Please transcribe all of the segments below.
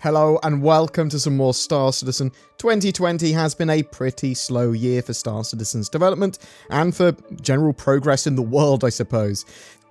Hello and welcome to some more Star Citizen. 2020 has been a pretty slow year for Star Citizen's development and for general progress in the world, I suppose.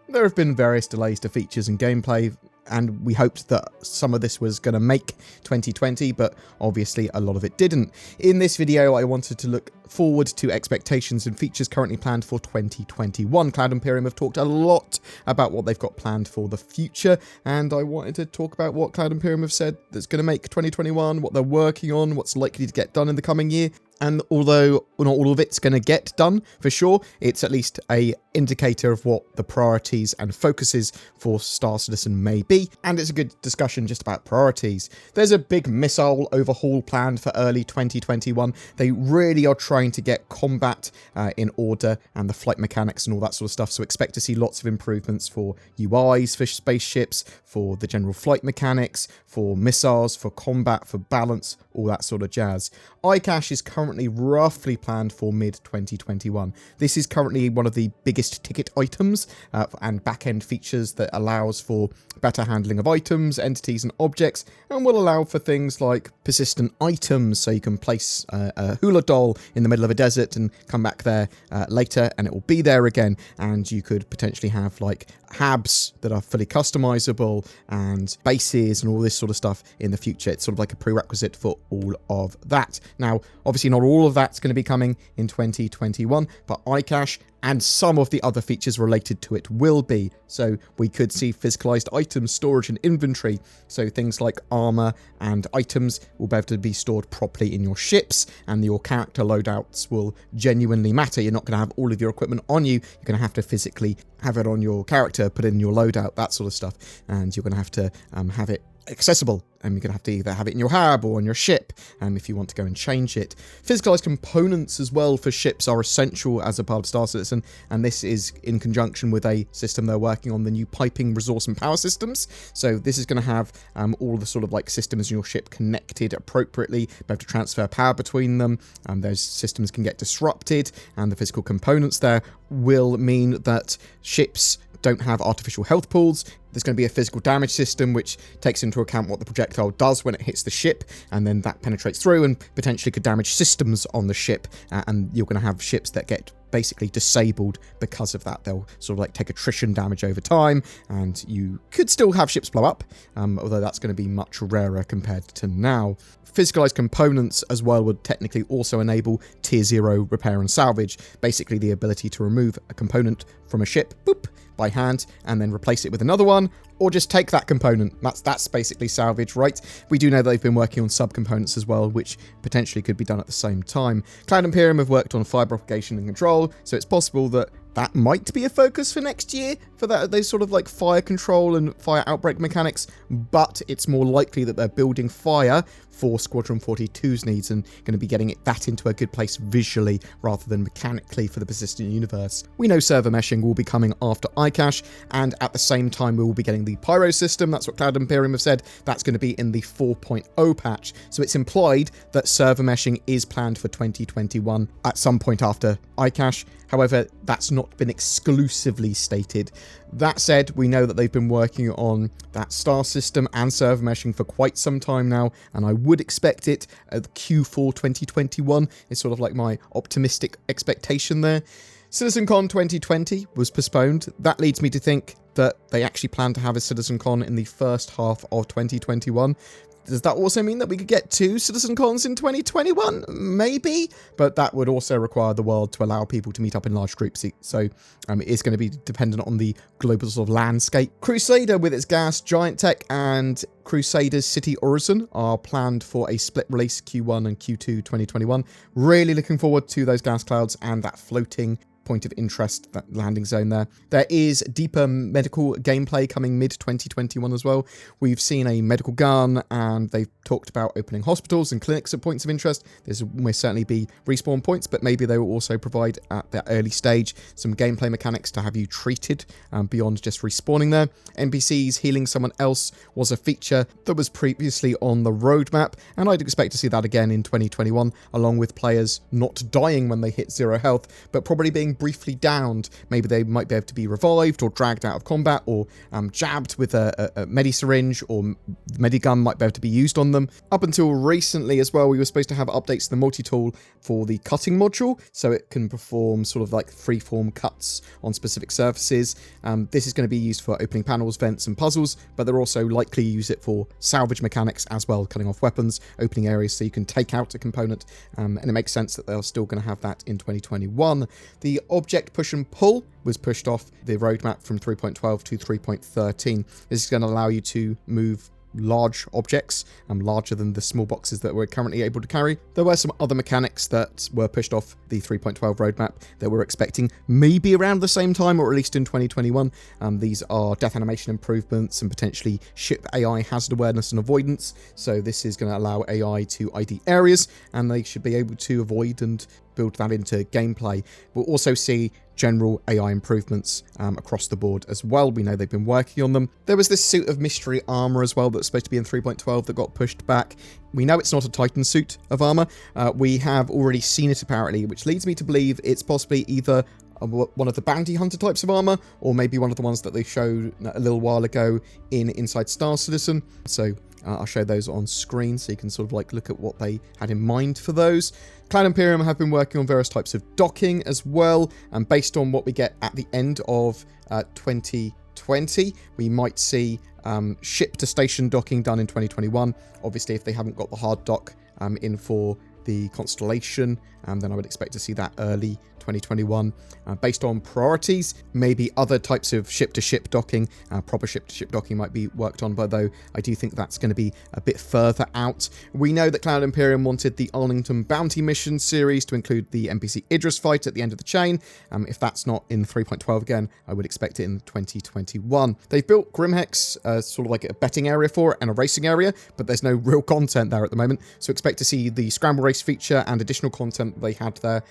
There have been various delays to features and gameplay, and we hoped that some of this was going to make 2020, but obviously a lot of it didn't. In this video, I wanted to look forward to expectations and features currently planned for 2021. Cloud Imperium have talked a lot about what they've got planned for the future, and I wanted to talk about what Cloud Imperium have said that's going to make 2021, what they're working on, what's likely to get done in the coming year. And although not all of it's going to get done, for sure, it's at least an indicator of what the priorities and focuses for Star Citizen may be. And it's a good discussion just about priorities. There's a big missile overhaul planned for early 2021. They really are trying to get combat in order and the flight mechanics and all that sort of stuff. So expect to see lots of improvements for UIs, for spaceships, for the general flight mechanics, for missiles, for combat, for balance, all that sort of jazz. iCache is currently roughly planned for mid-2021. This is currently one of the biggest ticket items and back-end features that allows for better handling of items, entities and objects, and will allow for things like persistent items, so you can place a hula doll in the middle of a desert and come back there later and it will be there again, and you could potentially have like habs that are fully customizable and bases and all this sort of stuff in the future. It's sort of like a prerequisite for all of that. Now, obviously not all of that's going to be coming in 2021, but iCache and some of the other features related to it will be. So we could see physicalized items, storage and inventory. So things like armor and items will be able to be stored properly in your ships, and your character loadouts will genuinely matter. You're not going to have all of your equipment on you. You're going to have to physically have it on your character, put it in your loadout, that sort of stuff. And you're going to have to have it accessible, and you're going to have to either have it in your hab or on your ship if you want to go and change it. Physicalized components as well for ships are essential as a part of Star Citizen, and this is in conjunction with a system they're working on, the new piping, resource and power systems. So this is going to have all the sort of like systems in your ship connected appropriately, be able to transfer power between them. Those systems can get disrupted, and the physical components there will mean that ships don't have artificial health pools. There's going to be a physical damage system which takes into account what the projectile does when it hits the ship, and then that penetrates through and potentially could damage systems on the ship, and you're going to have ships that get basically disabled because of that. They'll sort of like take attrition damage over time, and you could still have ships blow up, although that's going to be much rarer compared to now. Physicalized components as well would technically also enable tier 0 repair and salvage, basically the ability to remove a component from a ship, boop, by hand, and then replace it with another one, or just take that component. That's basically salvage, right? We do know that they've been working on sub-components as well, which potentially could be done at the same time. Cloud Imperium have worked on fire propagation and control, so it's possible that that might be a focus for next year, for that those sort of like fire control and fire outbreak mechanics, but it's more likely that they're building fire for Squadron 42's needs and going to be getting that into a good place visually rather than mechanically for the persistent universe. We know server meshing will be coming after iCache, and at the same time we will be getting the Pyro system. That's what Cloud Imperium have said. That's going to be in the 4.0 patch, so it's implied that server meshing is planned for 2021 at some point after iCache. However, that's not been exclusively stated. That said, we know that they've been working on that star system and server meshing for quite some time now, and I would expect it at Q4 2021 is sort of like my optimistic expectation there. CitizenCon 2020 was postponed. That leads me to think that they actually plan to have a CitizenCon in the first half of 2021. Does that also mean that we could get 2 CitizenCons in 2021? Maybe, but that would also require the world to allow people to meet up in large groups, so it is going to be dependent on the global sort of landscape. Crusader with its gas giant tech and Crusader's City Orison are planned for a split release Q1 and Q2 2021. Really looking forward to those gas clouds and that floating point of interest, that landing zone there. There is deeper medical gameplay coming mid-2021 as well. We've seen a medical gun, and they've talked about opening hospitals and clinics at points of interest. This will most certainly be respawn points, but maybe they will also provide at that early stage some gameplay mechanics to have you treated beyond just respawning there. NPCs healing someone else was a feature that was previously on the roadmap, and I'd expect to see that again in 2021, along with players not dying when they hit 0 health, but probably being briefly downed, maybe they might be able to be revived or dragged out of combat, or jabbed with a medi-syringe, or medigun might be able to be used on them. Up until recently as well, we were supposed to have updates to the multi-tool for the cutting module, so it can perform sort of like freeform cuts on specific surfaces. This is going to be used for opening panels, vents, and puzzles, but they're also likely to use it for salvage mechanics as well, cutting off weapons, opening areas so you can take out a component, and it makes sense that they're still going to have that in 2021. The object push and pull was pushed off the roadmap from 3.12 to 3.13. This is going to allow you to move large objects, larger than the small boxes that we're currently able to carry. There were some other mechanics that were pushed off the 3.12 roadmap that we're expecting maybe around the same time, or at least in 2021. These are death animation improvements and potentially ship AI hazard awareness and avoidance. So this is going to allow AI to ID areas, and they should be able to avoid and build that into gameplay. We'll also see general AI improvements across the board as well. We know they've been working on them. There was this suit of mystery armor as well that's supposed to be in 3.12 that got pushed back. We know it's not a Titan suit of armor. We have already seen it apparently, which leads me to believe it's possibly either one of the bounty hunter types of armor, or maybe one of the ones that they showed a little while ago inside Star Citizen. So I'll show those on screen so you can sort of like look at what they had in mind for those. Cloud Imperium have been working on various types of docking as well, and based on what we get at the end of 2020, we might see ship to station docking done in 2021. Obviously, if they haven't got the hard dock in for the Constellation, then I would expect to see that early 2021. Based on priorities, maybe other types of ship-to-ship docking, proper ship-to-ship docking might be worked on, but though I do think that's going to be a bit further out. We know that Cloud Imperium wanted the Arlington Bounty Mission series to include the NPC Idris fight at the end of the chain. If that's not in 3.12 again, I would expect it in 2021. They've built Grimhex, sort of like a betting area for it and a racing area, but there's no real content there at the moment, so expect to see the Scramble Race feature and additional content they had there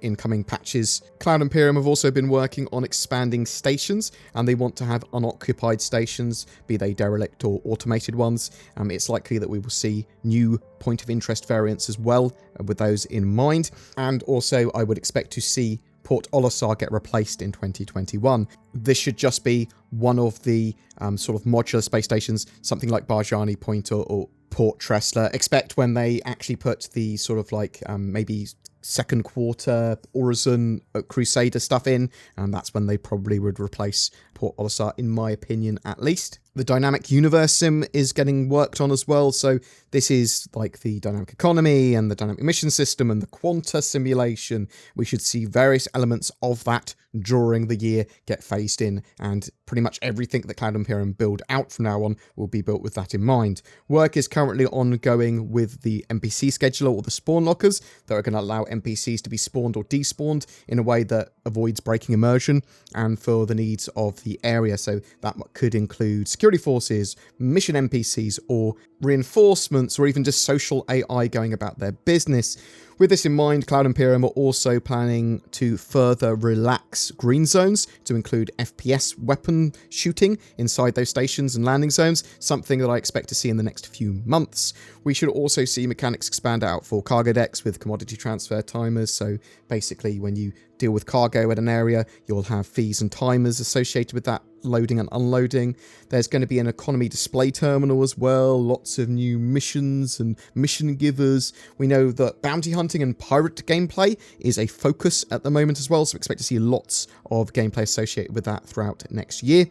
in coming patches. Cloud Imperium have also been working on expanding stations, and they want to have unoccupied stations, be they derelict or automated ones. It's likely that we will see new point of interest variants as well with those in mind, and also I would expect to see Port Olisar get replaced in 2021. This should just be one of the sort of modular space stations, something like Barjani Point or Port Tressler. Expect when they actually put the sort of like maybe second quarter Horizon Crusader stuff in, and that's when they probably would replace Port Olisar, in my opinion at least. The Dynamic Universe Sim is getting worked on as well, so this is like the dynamic economy and the dynamic mission system and the quanta simulation. We should see various elements of that during the year get phased in, and pretty much everything that Cloud Imperium build out from now on will be built with that in mind. Work is currently ongoing with the NPC scheduler or the spawn lockers that are going to allow NPCs to be spawned or despawned in a way that avoids breaking immersion and for the needs of the area. So that could include security forces, mission NPCs, or reinforcements, or even just social AI going about their business. With this in mind, Cloud Imperium are also planning to further relax green zones to include FPS weapon shooting inside those stations and landing zones, something that I expect to see in the next few months. We should also see mechanics expand out for cargo decks with commodity transfer timers, so basically when you deal with cargo at an area, you'll have fees and timers associated with that loading and unloading. There's going to be an economy display terminal as well, lots of new missions and mission givers. We know that bounty hunting and pirate gameplay is a focus at the moment as well, so expect to see lots of gameplay associated with that throughout next year,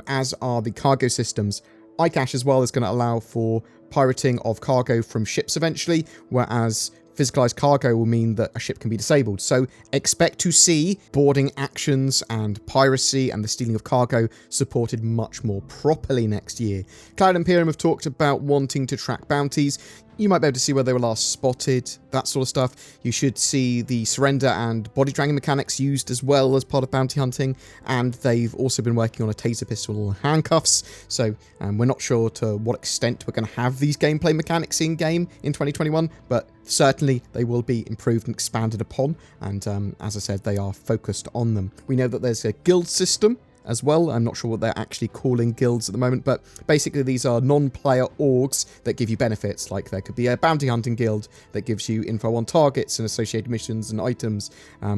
as are the cargo systems. iCache as well is going to allow for pirating of cargo from ships eventually, whereas physicalized cargo will mean that a ship can be disabled. So expect to see boarding actions and piracy and the stealing of cargo supported much more properly next year. Cloud Imperium have talked about wanting to track bounties. You might be able to see where they were last spotted, that sort of stuff. You should see the surrender and body dragging mechanics used as well as part of bounty hunting, and they've also been working on a taser pistol and handcuffs, so we're not sure to what extent we're going to have these gameplay mechanics in-game in 2021, but certainly they will be improved and expanded upon, and as I said, they are focused on them. We know that there's a guild system as well. I'm not sure what they're actually calling guilds at the moment, but basically these are non-player orgs that give you benefits. Like there could be a bounty hunting guild that gives you info on targets and associated missions and items,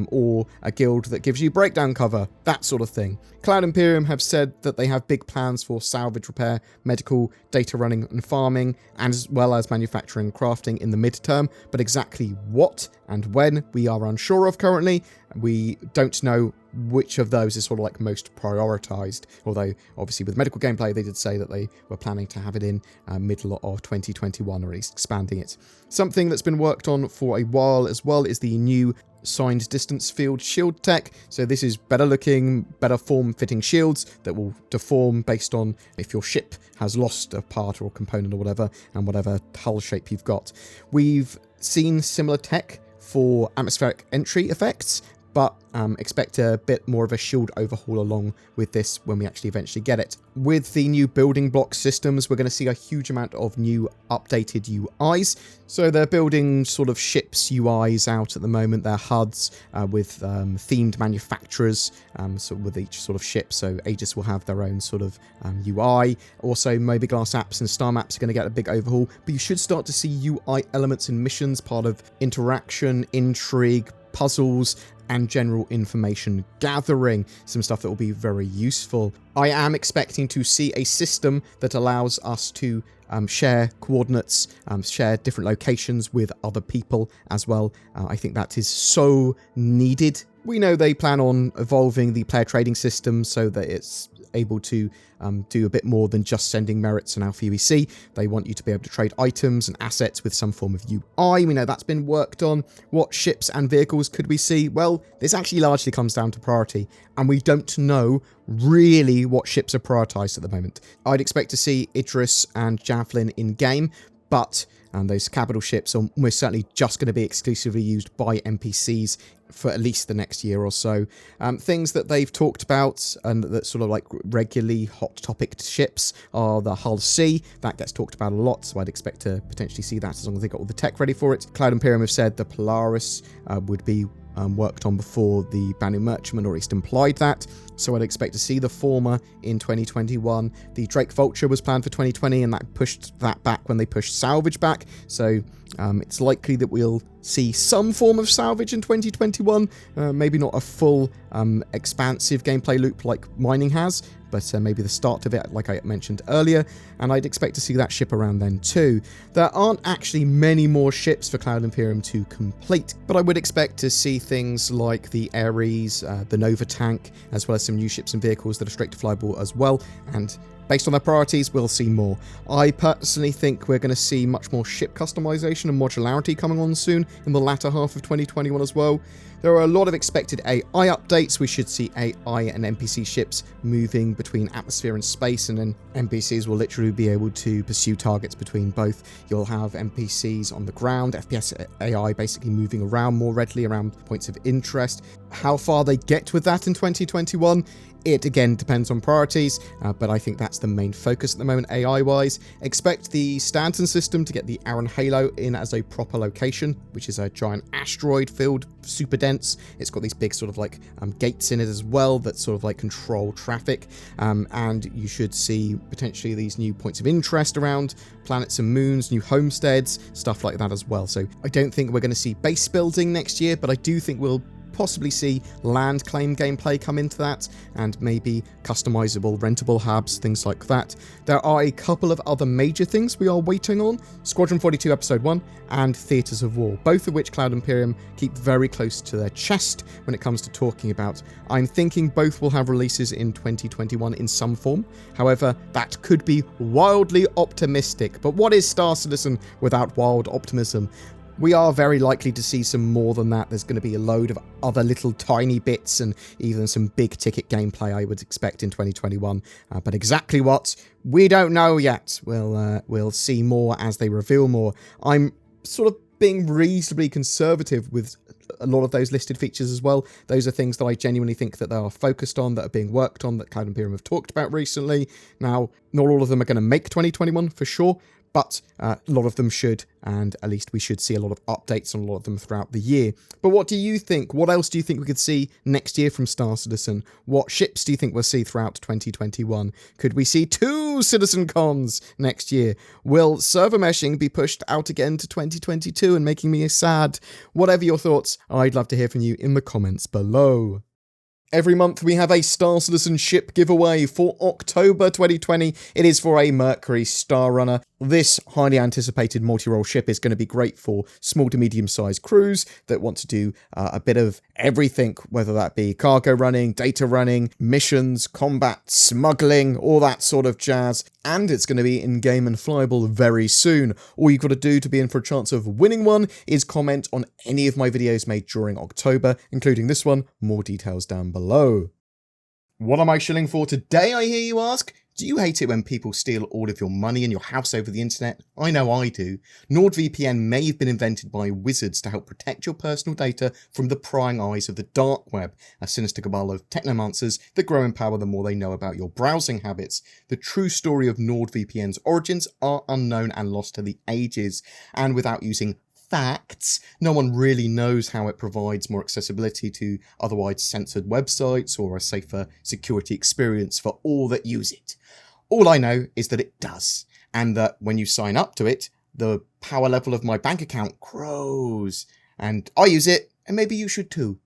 or a guild that gives you breakdown cover, that sort of thing. Cloud Imperium have said that they have big plans for salvage repair, medical, data running and farming, and as well as manufacturing and crafting in the midterm, but exactly what and when we are unsure of currently. We don't know which of those is sort of like most prioritized, although obviously with medical gameplay they did say that they were planning to have it in middle of 2021, or at least expanding it. Something that's been worked on for a while as well is the new signed distance field shield tech. So this is better looking, better form fitting shields that will deform based on if your ship has lost a part or a component or whatever, and whatever hull shape you've got. We've seen similar tech for atmospheric entry effects, but expect a bit more of a shield overhaul along with this when we actually eventually get it. With the new building block systems, we're going to see a huge amount of new updated UIs. So they're building sort of ships UIs out at the moment. They're HUDs with themed manufacturers, so with each sort of ship. So Aegis will have their own sort of UI. Also, Mobiglass apps and star maps are going to get a big overhaul, but you should start to see UI elements in missions, part of interaction, intrigue, puzzles, and general information gathering, some stuff that will be very useful. I am expecting to see a system that allows us to share coordinates, share different locations with other people as well. I think that is so needed. We know they plan on evolving the player trading system so that it's able to do a bit more than just sending merits and Alpha UEC. They want you to be able to trade items and assets with some form of UI. We know that's been worked on. What ships and vehicles could we see? Well, this actually largely comes down to priority, and we don't know really what ships are prioritized at the moment. I'd expect to see Idris and Javelin in game, but those capital ships are most certainly just going to be exclusively used by NPCs for at least the next year or so. Things that they've talked about and that sort of like regularly hot topic ships are the Hull C. That gets talked about a lot, so I'd expect to potentially see that as long as they got all the tech ready for it. Cloud Imperium have said the Polaris would be worked on before the Banu Merchantman, or at least implied that. So I'd expect to see the former in 2021. The Drake Vulture was planned for 2020, and that pushed that back when they pushed salvage back. So it's likely that we'll see some form of salvage in 2021. Maybe not a full expansive gameplay loop like mining has, but maybe the start of it, like I mentioned earlier, and I'd expect to see that ship around then too. There aren't actually many more ships for Cloud Imperium to complete, but I would expect to see things like the Ares, the Nova tank, as well as some new ships and vehicles that are straight to flyable as well, and based on their priorities, we'll see more. I personally think we're going to see much more ship customization and modularity coming on soon in the latter half of 2021 as well. There are a lot of expected AI updates. We should see AI and NPC ships moving between atmosphere and space, and then NPCs will literally be able to pursue targets between both. You'll have NPCs on the ground, FPS AI basically moving around more readily around points of interest. How far they get with that in 2021, it again depends on priorities, but I think that's the main focus at the moment AI-wise. Expect the Stanton system to get the Aaron Halo in as a proper location, which is a giant asteroid field, super dense. It's got these big sort of like gates in it as well that sort of like control traffic, and you should see potentially these new points of interest around planets and moons, new homesteads, stuff like that as well. So I don't think we're going to see base building next year, but I do think we'll possibly see land claim gameplay come into that, and maybe customizable rentable hubs, things like that. There are a couple of other major things we are waiting on: Squadron 42 Episode 1 and Theatres of War, both of which Cloud Imperium keep very close to their chest when it comes to talking about. I'm thinking both will have releases in 2021 in some form. However, that could be wildly optimistic, but what is Star Citizen without wild optimism? We are very likely to see some more than that. There's going to be a load of other little tiny bits and even some big ticket gameplay I would expect in 2021. But exactly what, we don't know yet. We'll see more as they reveal more. I'm sort of being reasonably conservative with a lot of those listed features as well. Those are things that I genuinely think that they are focused on, that are being worked on, that Cloud Imperium have talked about recently. Now, not all of them are going to make 2021 for sure, but a lot of them should, and at least we should see a lot of updates on a lot of them throughout the year. But what do you think? What else do you think we could see next year from Star Citizen? What ships do you think we'll see throughout 2021? Could we see 2 Citizen Cons next year? Will server meshing be pushed out again to 2022 and making me sad? Whatever your thoughts, I'd love to hear from you in the comments below. Every month we have a Star Citizen ship giveaway. For October 2020, it is for a Mercury Star Runner. This highly anticipated multi-role ship is going to be great for small to medium-sized crews that want to do a bit of everything, whether that be cargo running, data running, missions, combat, smuggling, all that sort of jazz. And it's going to be in-game and flyable very soon. All you've got to do to be in for a chance of winning one is comment on any of my videos made during October, including this one. More details down below. What am I shilling for today, I hear you ask? Do you hate it when people steal all of your money and your house over the internet? I know I do. NordVPN may have been invented by wizards to help protect your personal data from the prying eyes of the dark web, a sinister cabal of technomancers that grow in power the more they know about your browsing habits. The true story of NordVPN's origins are unknown and lost to the ages, and without using facts, no one really knows how it provides more accessibility to otherwise censored websites or a safer security experience for all that use it. All I know is that it does, and that when you sign up to it, the power level of my bank account grows, and I use it, and maybe you should too.